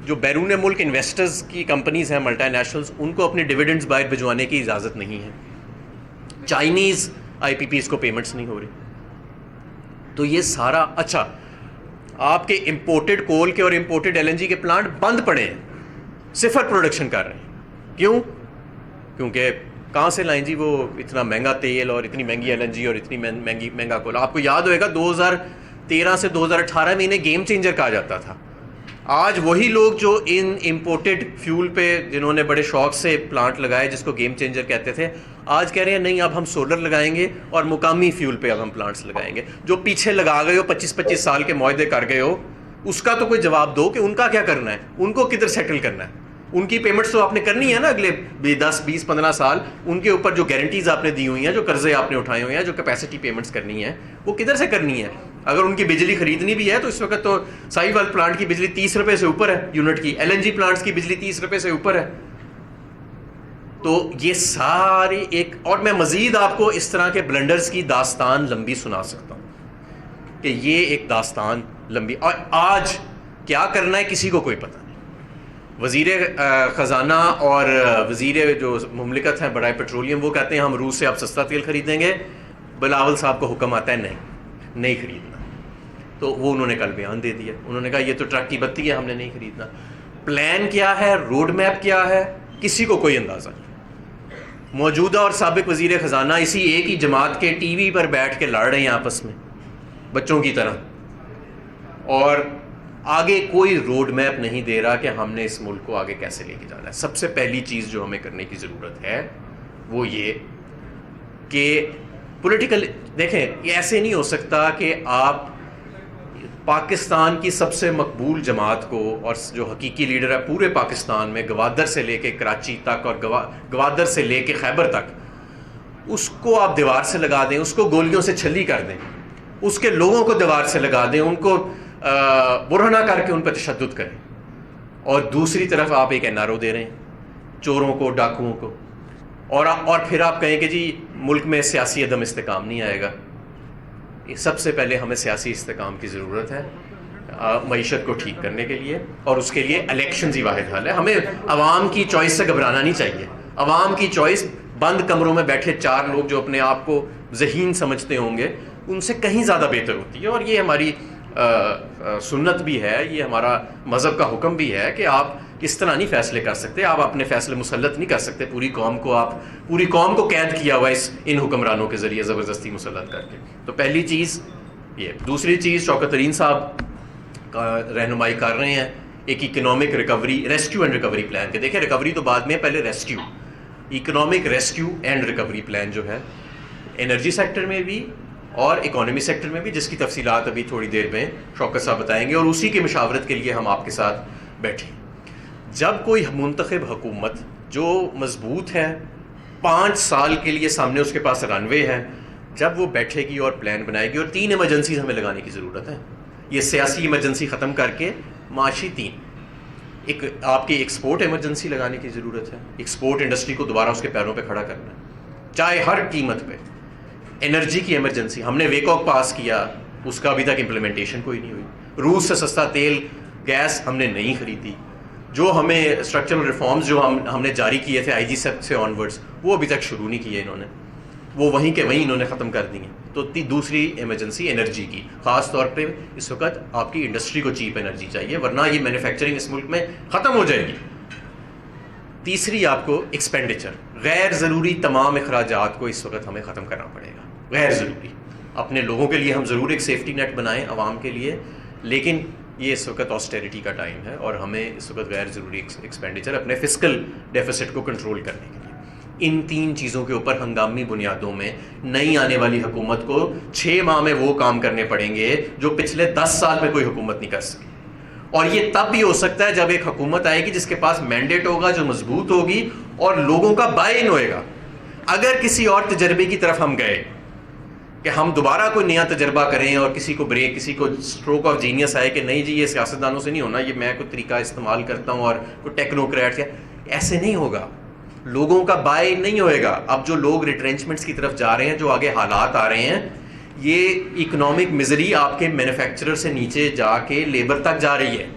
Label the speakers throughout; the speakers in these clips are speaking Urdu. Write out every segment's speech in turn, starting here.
Speaker 1: جو بیرون ملک انویسٹرز کی کمپنیز ہیں ملٹی نیشنلز، ان کو اپنے ڈویڈنڈز باہر بھجوانے کی اجازت نہیں ہے. چائنیز آئی پی پیز کو پیمنٹس نہیں ہو رہی. تو یہ سارا اچھا آپ کے امپورٹڈ کول کے اور امپورٹڈ ایل این جی کے پلانٹ بند پڑے ہیں, صفر پروڈکشن کر رہے ہیں. کیوں؟ کیونکہ کہاں سے لائیں جی وہ اتنا مہنگا تیل اور اتنی مہنگی ایل این جی اور اتنی مہنگا کول. آپ کو یاد ہوئے گا 2013 سے 2018 میں انہیں گیم چینجر کہا جاتا تھا. آج وہی لوگ جو ان امپورٹڈ فیول پہ جنہوں نے بڑے شوق سے پلانٹ لگائے جس کو گیم چینجر کہتے تھے, آج کہہ رہے ہیں نہیں اب ہم سولر لگائیں گے اور مقامی فیول پہ اب ہم پلانٹس لگائیں گے. جو پیچھے لگا گئے ہو 25 سال کے معاہدے کر گئے ہو, اس کا تو کوئی جواب دو کہ ان کا کیا کرنا ہے, ان کو کدھر سیٹل کرنا ہے. ان کی پیمنٹس تو آپ نے کرنی ہے نا اگلے 10 20 15 سال. ان کے اوپر جو گارنٹیز آپ نے دی ہوئی ہیں, جو قرضے آپ نے اٹھائے ہوئے ہیں, جو کیپیسٹی پیمنٹس کرنی ہے, وہ کدھر سے کرنی ہے. اگر ان کی بجلی خریدنی بھی ہے تو اس وقت تو سائی وال پلانٹ کی بجلی 30 روپے سے اوپر ہے یونٹ کی, ایل این جی پلانٹس کی بجلی 30 روپے سے اوپر ہے. تو یہ ساری ایک, اور میں مزید آپ کو اس طرح کے بلنڈرز کی داستان لمبی سنا سکتا ہوں کہ یہ ایک داستان لمبی, اور آج کیا کرنا ہے کسی کو کوئی پتہ نہیں. وزیر خزانہ اور وزیر جو مملکت ہیں برائے پیٹرولیم وہ کہتے ہیں ہم روس سے اب سستا تیل خریدیں گے. بلاول صاحب کو حکم آتا ہے نہیں خریدنا, تو وہ انہوں نے کل بیان دے دیا. انہوں نے کہا یہ تو ٹرک کی بتی ہے, ہم نے نہیں خریدنا. پلان کیا ہے, روڈ میپ کیا ہے, کسی کو کوئی اندازہ نہیں. موجودہ اور سابق وزیر خزانہ اسی ایک ہی جماعت کے ٹی وی پر بیٹھ کے لڑ رہے ہیں آپس میں بچوں کی طرح, اور آگے کوئی روڈ میپ نہیں دے رہا کہ ہم نے اس ملک کو آگے کیسے لے کے جانا ہے. سب سے پہلی چیز جو ہمیں کرنے کی ضرورت ہے وہ یہ کہ پولیٹیکل, دیکھیں یہ ایسے نہیں ہو سکتا کہ آپ پاکستان کی سب سے مقبول جماعت کو, اور جو حقیقی لیڈر ہے پورے پاکستان میں, گوادر سے لے کے کراچی تک اور گوادر سے لے کے خیبر تک, اس کو آپ دیوار سے لگا دیں, اس کو گولیوں سے چھلی کر دیں, اس کے لوگوں کو دیوار سے لگا دیں, ان کو برہنہ کر کے ان پہ تشدد کریں, اور دوسری طرف آپ ایک این آر او دے رہے ہیں چوروں کو, ڈاکوؤں کو, اور پھر آپ کہیں کہ جی ملک میں سیاسی عدم استحکام نہیں آئے گا. سب سے پہلے ہمیں سیاسی استحکام کی ضرورت ہے معیشت کو ٹھیک کرنے کے لیے, اور اس کے لیے الیکشنز ہی واحد حل ہے. ہمیں عوام کی چوائس سے گھبرانا نہیں چاہیے. عوام کی چوائس بند کمروں میں بیٹھے 4 لوگ جو اپنے آپ کو ذہین سمجھتے ہوں گے ان سے کہیں زیادہ بہتر ہوتی ہے. اور یہ ہماری سنت بھی ہے, یہ ہمارا مذہب کا حکم بھی ہے کہ آپ اس طرح نہیں فیصلے کر سکتے, آپ اپنے فیصلے مسلط نہیں کر سکتے پوری قوم کو قید کیا ہوا ان حکمرانوں کے ذریعے زبردستی مسلط کر کے. تو پہلی چیز یہ. دوسری چیز شوکت ترین صاحب رہنمائی کر رہے ہیں ایک economic recovery, rescue and recovery plan کے. دیکھیں ریکوری تو بعد میں, پہلے rescue, economic rescue and recovery plan جو ہے انرجی سیکٹر میں بھی اور اکانومی سیکٹر میں بھی, جس کی تفصیلات ابھی تھوڑی دیر میں شوکت صاحب بتائیں گے, اور اسی کی مشاورت کے لیے ہم آپ کے ساتھ بیٹھے. جب کوئی منتخب حکومت جو مضبوط ہے 5 سال کے لیے سامنے اس کے پاس رن وے ہے, جب وہ بیٹھے گی اور پلان بنائے گی, اور 3 ایمرجنسیز ہمیں لگانے کی ضرورت ہے. یہ سیاسی ایمرجنسی ختم کر کے معاشی 3, ایک آپ کی ایکسپورٹ ایمرجنسی لگانے کی ضرورت ہے. ایکسپورٹ انڈسٹری کو دوبارہ اس کے پیروں پہ کھڑا کرنا ہے چاہے ہر قیمت پہ. انرجی کی ایمرجنسی, ہم نے ویکوک پاس کیا, اس کا ابھی تک امپلیمنٹیشن کوئی نہیں ہوئی. روس سے سستا تیل گیس ہم نے نہیں خریدی. جو ہمیں اسٹرکچرل ریفارمز جو ہم نے جاری کیے تھے آئی جی سے آنورڈز, وہ ابھی تک شروع نہیں کیے انہوں نے, وہ وہیں کے وہیں انہوں نے ختم کر دی ہیں. تو دوسری ایمرجنسی انرجی کی, خاص طور پہ اس وقت آپ کی انڈسٹری کو چیپ انرجی چاہیے, ورنہ یہ مینوفیکچرنگ اس ملک میں ختم ہو جائے گی. تیسری آپ کو ایکسپینڈیچر, غیر ضروری تمام اخراجات کو اس وقت ہمیں ختم کرنا پڑے گا. غیر ضروری, اپنے لوگوں کے لیے ہم ضرور ایک سیفٹی نیٹ بنائیں عوام کے لیے, لیکن یہ اس وقت آسٹیریٹی کا ٹائم ہے, اور ہمیں اس وقت غیر ضروری ایکسپینڈیچر اپنے فسکل ڈیفیسٹ کو کنٹرول کرنے کے لیے ان 3 چیزوں کے اوپر ہنگامی بنیادوں میں نئی آنے والی حکومت کو 6 ماہ میں وہ کام کرنے پڑیں گے جو پچھلے 10 سال میں کوئی حکومت نہیں کر سکی. اور یہ تب بھی ہو سکتا ہے جب ایک حکومت آئے گی جس کے پاس مینڈیٹ ہوگا, جو مضبوط ہوگی اور لوگوں کا بائی ان ہوئے گا. اگر کسی اور تجربے کی طرف ہم گئے کہ ہم دوبارہ کوئی نیا تجربہ کریں اور کسی کو اسٹروک آف جینیس آئے کہ نہیں جی یہ سیاستدانوں سے نہیں ہونا, یہ میں کوئی طریقہ استعمال کرتا ہوں اور کوئی ٹیکنوکریٹ, ایسے نہیں ہوگا. لوگوں کا بائی نہیں ہوئے گا. اب جو لوگ ریٹرینچمنٹس کی طرف جا رہے ہیں, جو آگے حالات آ رہے ہیں, یہ اکنامک مزری آپ کے مینوفیکچرر سے نیچے جا کے لیبر تک جا رہی ہے.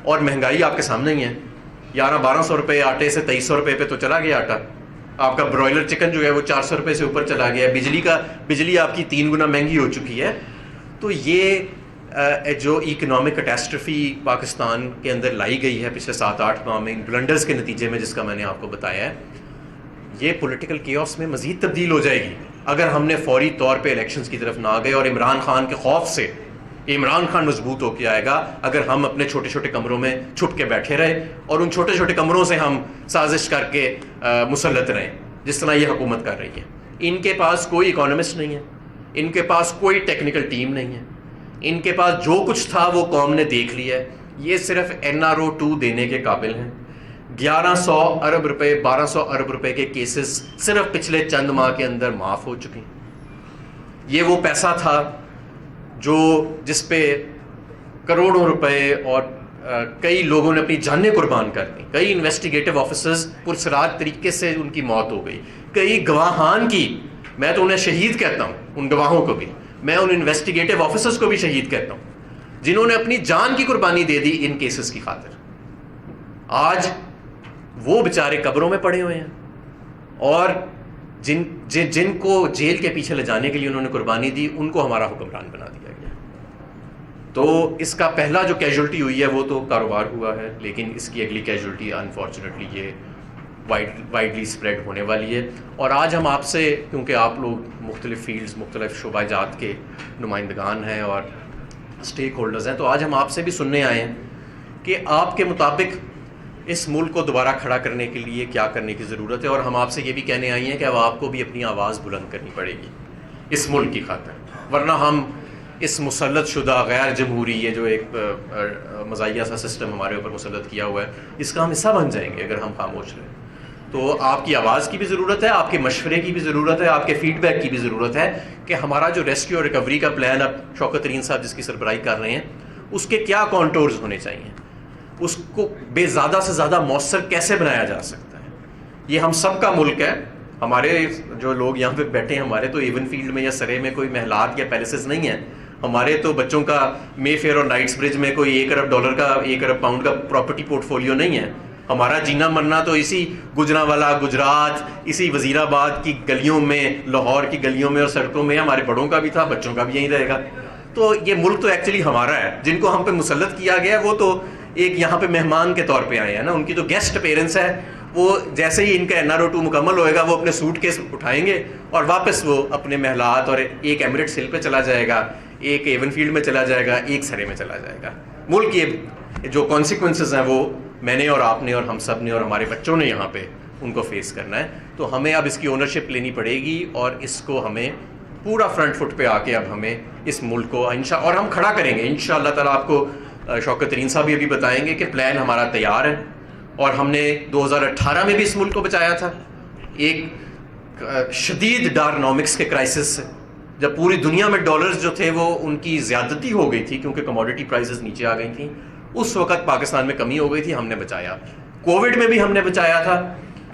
Speaker 1: اور مہنگائی آپ کے سامنے ہی ہے. 1100-1200 روپے آٹے سے 2300 روپے پہ تو چلا گیا آٹا. آپ کا برائلر چکن جو ہے وہ 400 روپے سے اوپر چلا گیا. بجلی آپ کی 3 گنا مہنگی ہو چکی ہے. تو یہ جو اکنامک کیٹاسٹرفی پاکستان کے اندر لائی گئی ہے پچھلے 7-8 ماہ میں بلنڈرز کے نتیجے میں، جس کا میں نے آپ کو بتایا ہے، یہ پولیٹیکل کیوس میں مزید تبدیل ہو جائے گی اگر ہم نے فوری طور پہ الیکشنز کی طرف نہ گئے. اور عمران خان کے خوف سے عمران خان مضبوط ہو کے آئے گا اگر ہم اپنے چھوٹے چھوٹے کمروں میں چھپ کے بیٹھے رہے اور ان چھوٹے چھوٹے کمروں سے ہم سازش کر کے مسلط رہیں جس طرح یہ حکومت کر رہی ہے. ان کے پاس کوئی اکانومسٹ نہیں ہے، ان کے پاس کوئی ٹیکنیکل ٹیم نہیں ہے، ان کے پاس جو کچھ تھا وہ قوم نے دیکھ لیا ہے. یہ صرف NRO2 دینے کے قابل ہیں. 1100 ارب روپے 1200 ارب روپے کے کیسز صرف پچھلے چند ماہ کے اندر معاف ہو چکے ہیں. یہ وہ پیسہ تھا جس پہ کروڑوں روپے اور کئی لوگوں نے اپنی جانیں قربان کر دیں. کئی انویسٹیگیٹو آفیسرز پرسرار طریقے سے ان کی موت ہو گئی. کئی گواہان کی، میں تو انہیں شہید کہتا ہوں، ان گواہوں کو بھی، میں ان انویسٹیگیٹو آفیسرز کو بھی شہید کہتا ہوں جنہوں نے اپنی جان کی قربانی دے دی ان کیسز کی خاطر. آج وہ بیچارے قبروں میں پڑے ہوئے ہیں اور جن کو جیل کے پیچھے لے جانے کے لیے انہوں نے قربانی دی ان کو ہمارا حکمران بنا دیا گیا. تو اس کا پہلا جو کیجولٹی ہوئی ہے وہ تو کاروبار ہوا ہے، لیکن اس کی اگلی کیجولٹی انفارچونیٹلی یہ وائڈلی اسپریڈ ہونے والی ہے. اور آج ہم آپ سے، کیونکہ آپ لوگ مختلف فیلڈز، مختلف شعبہ جات کے نمائندگان ہیں اور اسٹیک ہولڈرز ہیں، تو آج ہم آپ سے بھی سننے آئے ہیں کہ آپ کے مطابق اس ملک کو دوبارہ کھڑا کرنے کے لیے کیا کرنے کی ضرورت ہے. اور ہم آپ سے یہ بھی کہنے آئی ہیں کہ اب آپ کو بھی اپنی آواز بلند کرنی پڑے گی اس ملک کی خاطر، ورنہ ہم اس مسلط شدہ غیر جمہوری، یہ جو ایک مزاحیہ سا سسٹم ہمارے اوپر مسلط کیا ہوا ہے، اس کا ہم حصہ بن جائیں گے اگر ہم خاموش رہیں. تو آپ کی آواز کی بھی ضرورت ہے، آپ کے مشورے کی بھی ضرورت ہے، آپ کے فیڈ بیک کی بھی ضرورت ہے کہ ہمارا جو ریسکیو اور ریکوری کا پلان اب شوکت ترین صاحب جس کی سربراہی کر رہے ہیں، اس کے کیا کانٹورز ہونے چاہیے، اس کو زیادہ سے زیادہ مؤثر کیسے بنایا جا سکتا ہے. یہ ہم سب کا ملک ہے. ہمارے جو لوگ یہاں پہ بیٹھے ہیں، ہمارے تو ایون فیلڈ میں یا سرے میں کوئی محلات یا پیلسز نہیں ہیں. ہمارے تو بچوں کا مے فیئر اور نائٹس برج میں کوئی $1 ارب کا، $1 ارب پاؤنڈ کا پراپرٹی پورٹ فولیو نہیں ہے. ہمارا جینا مرنا تو اسی گجرانوالہ، گجرات، اسی وزیر آباد کی گلیوں میں، لاہور کی گلیوں میں اور سڑکوں میں. ہمارے بڑوں کا بھی تھا، بچوں کا بھی یہیں رہے گا. تو یہ ملک تو ایکچولی ہمارا ہے. جن کو ہم پہ مسلط کیا گیا ہے وہ تو ایک یہاں پہ مہمان کے طور پہ آئے ہیں نا، ان کی تو گیسٹ اپیرنس ہے. وہ جیسے ہی ان کا NRO2 مکمل ہوئے گا وہ اپنے سوٹ کیس اٹھائیں گے اور واپس وہ اپنے محلات، اور ایک ایمریٹس ہل پہ چلا جائے گا، ایک ایون فیلڈ میں چلا جائے گا، ایک سرے میں چلا جائے گا. ملک یہ جو کانسیکوینسز ہیں وہ میں نے اور آپ نے اور ہم سب نے اور ہمارے بچوں نے یہاں پہ ان کو فیس کرنا ہے. تو ہمیں اب اس کی اونرشپ لینی پڑے گی اور اس کو ہمیں پورا فرنٹ فٹ پہ آ کے اب ہمیں اس ملک کو اور ہم کھڑا کریں گے انشاءاللہ تعالیٰ. آپ کو شوکت ترین صاحب بھی ابھی بتائیں گے کہ پلان ہمارا تیار ہے اور ہم نے 2018 میں بھی اس ملک کو بچایا تھا ایک شدید ڈارنامکس کے کرائسس سے، جب پوری دنیا میں ڈالرز جو تھے وہ ان کی زیادتی ہو گئی تھی کیونکہ کموڈٹی پرائسز نیچے آ گئی تھیں. اس وقت پاکستان میں کمی ہو گئی تھی، ہم نے بچایا. کووڈ میں بھی ہم نے بچایا تھا.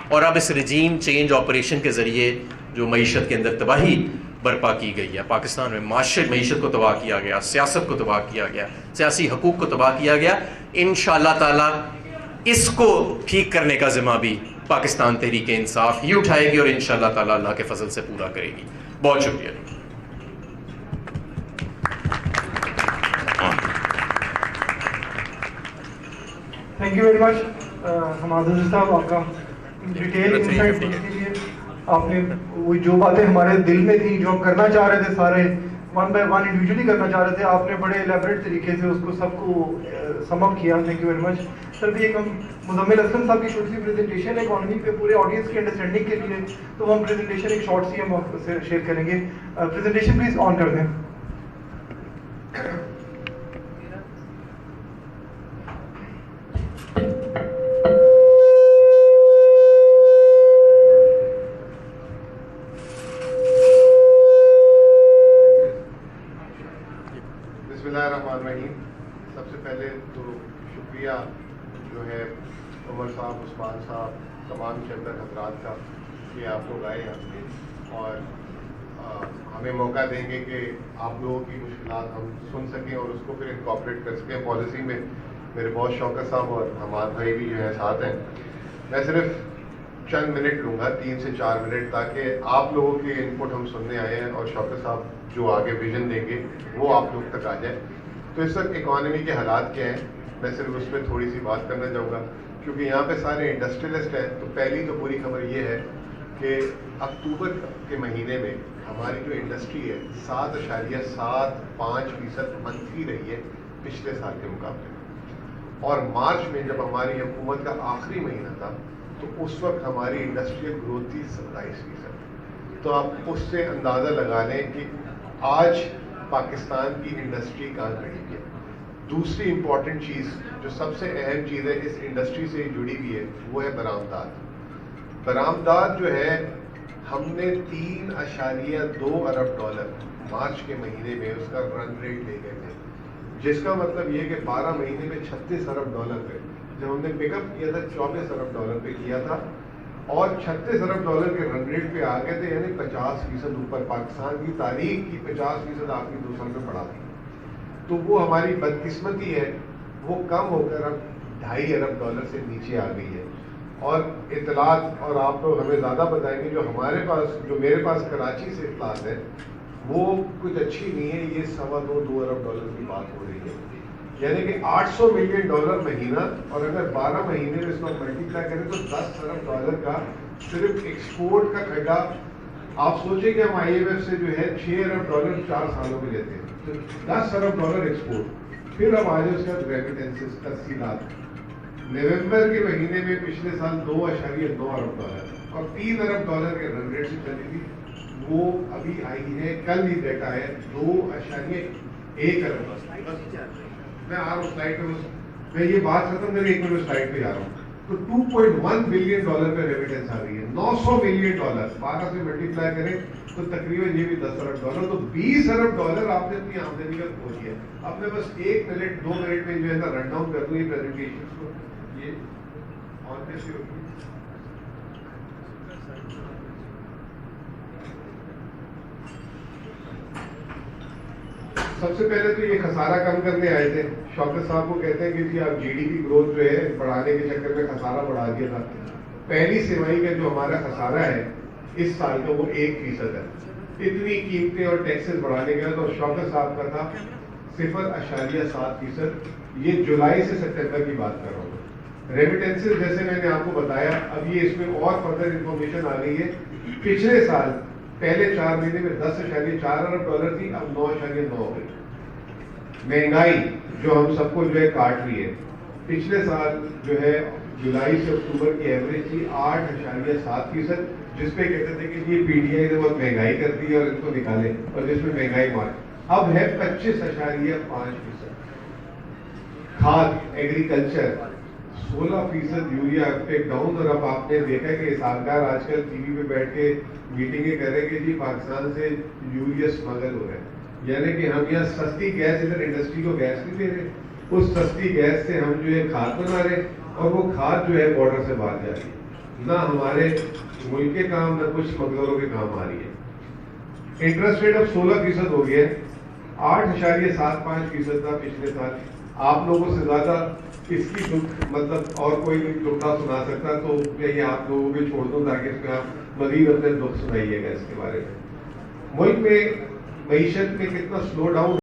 Speaker 1: اور اب اس رجیم چینج آپریشن کے ذریعے جو معیشت کے اندر تباہی برپا کی گئی ہے، پاکستان میں معیشت کو تباہ کیا گیا، سیاست کو تباہ کیا گیا، سیاسی حقوق کو تباہ کیا گیا. انشاءاللہ تعالی اس کو ٹھیک کرنے کا ذمہ بھی پاکستان تحریک انصاف ہی اٹھائے گی اور انشاءاللہ تعالی اللہ کے فضل سے پورا کرے گی. بہت شکریہ.
Speaker 2: Thank you very much Hammad صاحب، آپ کا ڈیٹیل انسائٹ دینے کے لیے. آپ نے وہ جو باتیں ہمارے دل میں تھیں، جو ہم کرنا چاہ رہے تھے، سارے ون بائی ون انڈیویجولی کرنا چاہ رہے تھے، آپ نے بڑے الیبریٹ طریقے سے اس کو سب کو سم اپ کیا. تھینک یو ویری مچ سر. بھی ایک ہم مزمل اسلم صاحب کی چھوٹی سی پریزنٹیشن ہے اکانومی پہ پورے آڈینس کی انڈرسٹینڈنگ کے لیے، تو ہم پریزنٹیشن ایک شارٹ سی ہم شیئر کریں گے. پریزنٹیشن پلیز آن کر دیں.
Speaker 3: سب سے پہلے تو شکریہ جو ہے عمر صاحب، عثمان صاحب، تمام شرکت حضرات کا کہ آپ لوگ آئے ہیں اور ہمیں موقع دیں گے کہ آپ لوگوں کی مشکلات ہم سن سکیں اور اس کو پھر انکارپوریٹ کر سکیں پالیسی میں. میرے بہت شوکت صاحب اور حماد بھائی بھی جو ہے ساتھ ہیں. میں صرف چند منٹ لوں گا, 3 سے 4 منٹ, تاکہ آپ لوگوں کے انپٹ ہم سننے آئے ہیں اور شوکت صاحب جو آگے ویژن دیں گے وہ آپ لوگ تک آ جائے. تو اس وقت اکانومی کے حالات کیا ہیں, میں صرف اس پہ تھوڑی سی بات کرنا چاہوں گا, کیونکہ یہاں پہ سارے انڈسٹریلسٹ ہیں. تو پہلی تو بری خبر یہ ہے کہ اکتوبر کے مہینے میں ہماری جو انڈسٹری ہے 7.75% منفی رہی ہے پچھلے سال کے مقابلے میں, اور مارچ میں جب ہماری حکومت کا آخری مہینہ تھا تو اس وقت ہماری انڈسٹریل گروتھ تھی 27%. تو آپ اس سے اندازہ لگا لیں کہ آج پاکستان کی انڈسٹری کہاں کھڑی ہے. دوسری امپورٹنٹ چیز جو سب سے اہم چیز ہے اس انڈسٹری سے جڑی ہوئی ہے وہ ہے برآمدات. برآمدات جو ہے ہم نے $3.2 ارب مارچ کے مہینے میں اس کا رن ریٹ لے گئے تھے, جس کا مطلب یہ کہ 12 مہینے میں $36 ارب پہ, جب ہم نے پک اپ کیا تھا $24 ارب پہ کیا تھا, اور $36 ارب کے رن ریٹ پہ آ گئے تھے, یعنی 50% اوپر. پاکستان کی تاریخ کی 50% آخری 2 سال میں بڑھا تھی. تو وہ ہماری بدقسمتی ہے, وہ کم ہو کر اب $2.5 ارب سے نیچے آ گئی ہے. اور اطلاعات, اور آپ لوگ ہمیں زیادہ بتائیں گے, جو ہمارے پاس, جو میرے پاس کراچی سے اطلاعات ہے وہ کچھ اچھی نہیں ہے. یہ $2 ارب کی بات ہو رہی ہے, یعنی کہ $800 ملین مہینہ, اور اگر 12 مہینے میں اس کو ملٹیپلائی کریں تو $10 ارب کا صرف ایکسپورٹ کا کھڈا. آپ سوچیں کہ ہم IMF سے جو ہے $6 ارب 4 سالوں میں لیتے ہیں, تو $10 ارب ایکسپورٹ. پھر اب آج اس کا ریمیٹنسز تفصیلات. نومبر کے مہینے میں پچھلے سال $2.9 ارب اور $3 ارب کے رن ریٹ سے چلی تھی, وہ ابھی آئی ہے, کل ہی ڈیٹا ہے $2.1 ارب. میں آ رہا ہوں سلائڈ پہ, میں یہ بات ختم کر 1 منٹ سلائڈ پہ جا رہا ہوں. تو $2.1 بلین پہ ریمیٹنس آ رہی ہے. $900 ملین 12 سے ملٹیپلائی کریں تو تقریباً یہ بھی $10 ارب, تو $20 ارب آپ نے اپنی آمدنی کا کھو دیا. اب میں بس 1 منٹ 2 منٹ میں جو ہے نا رن ڈاؤن کر دوں یہ پریزنٹیشن کو. یہ اور کیسے ہوگی, سب سے پہلے تو یہ خسارہ کم کرنے آئے تھے. شوکت صاحب کو کہتے ہیں کہ جی آپ GDP گروتھ جو ہے بڑھانے کے چکر میں خسارہ بڑھا دیا تھا. پہلی سمائی کا جو ہمارا خسارہ ہے اس سال کا وہ 1% ہے. اتنی قیمتیں اور ٹیکسز بڑھانے کے بعد, اور شوکت صاحب کا تھا 0.7%. یہ جولائی سے ستمبر کی بات کر رہا ہوں. ریمیٹنسز جیسے میں نے آپ کو بتایا, اب یہ اس میں اور فردر انفارمیشن آ گئی ہے. پچھلے سال پہلے 4 مہینے میں $10.4 ارب تھی, اب 9.9 ہو گئی. مہنگائی جو ہم سب کو جو ہے کاٹ رہی ہے, پچھلے سال جو ہے جولائی سے اکتوبر کی ایوریج تھی 8.7%, جس پہ کہتے تھے کہ یہ PTI نے بہت مہنگائی کر دی ہے اور ان کو نکالے, اور جس میں مہنگائی مار. اب ہے 25.5%. کھاد ایگریکلچر 16% یوریا ٹیک ڈاؤن. اور اب آپ نے دیکھا کہ حسابدار آج کل ٹی وی پہ بیٹھ کے میٹنگیں کر رہے کہ جی پاکستان سے یوریا اسمگل ہو رہا ہے, یعنی کہ ہم یہاں سستی گیس, ادھر انڈسٹری کو گیس نہیں دے رہے, اس سستی گیس سے ہم جو ہے کھاد بنا رہے, اور وہ کھاد جو ہے بارڈر سے باہر جا رہی ہے. نہ ہمارے ملک کے کام, نہ کچھ اسمگلروں کے کام آ رہی ہے. انٹرسٹ ریٹ اب 16% ہو گیا ہے, 8.75% تھا پچھلے سال. آپ لوگوں سے زیادہ اس کی دکھ مطلب اور کوئی ٹکڑا سنا سکتا, تو میں یہ آپ لوگوں کو چھوڑ دوں تاکہ اس میں آپ مزید اپنے دکھ سنائیے گا اس کے بارے میں. ملک میں معیشت میں کتنا سلو ڈاؤن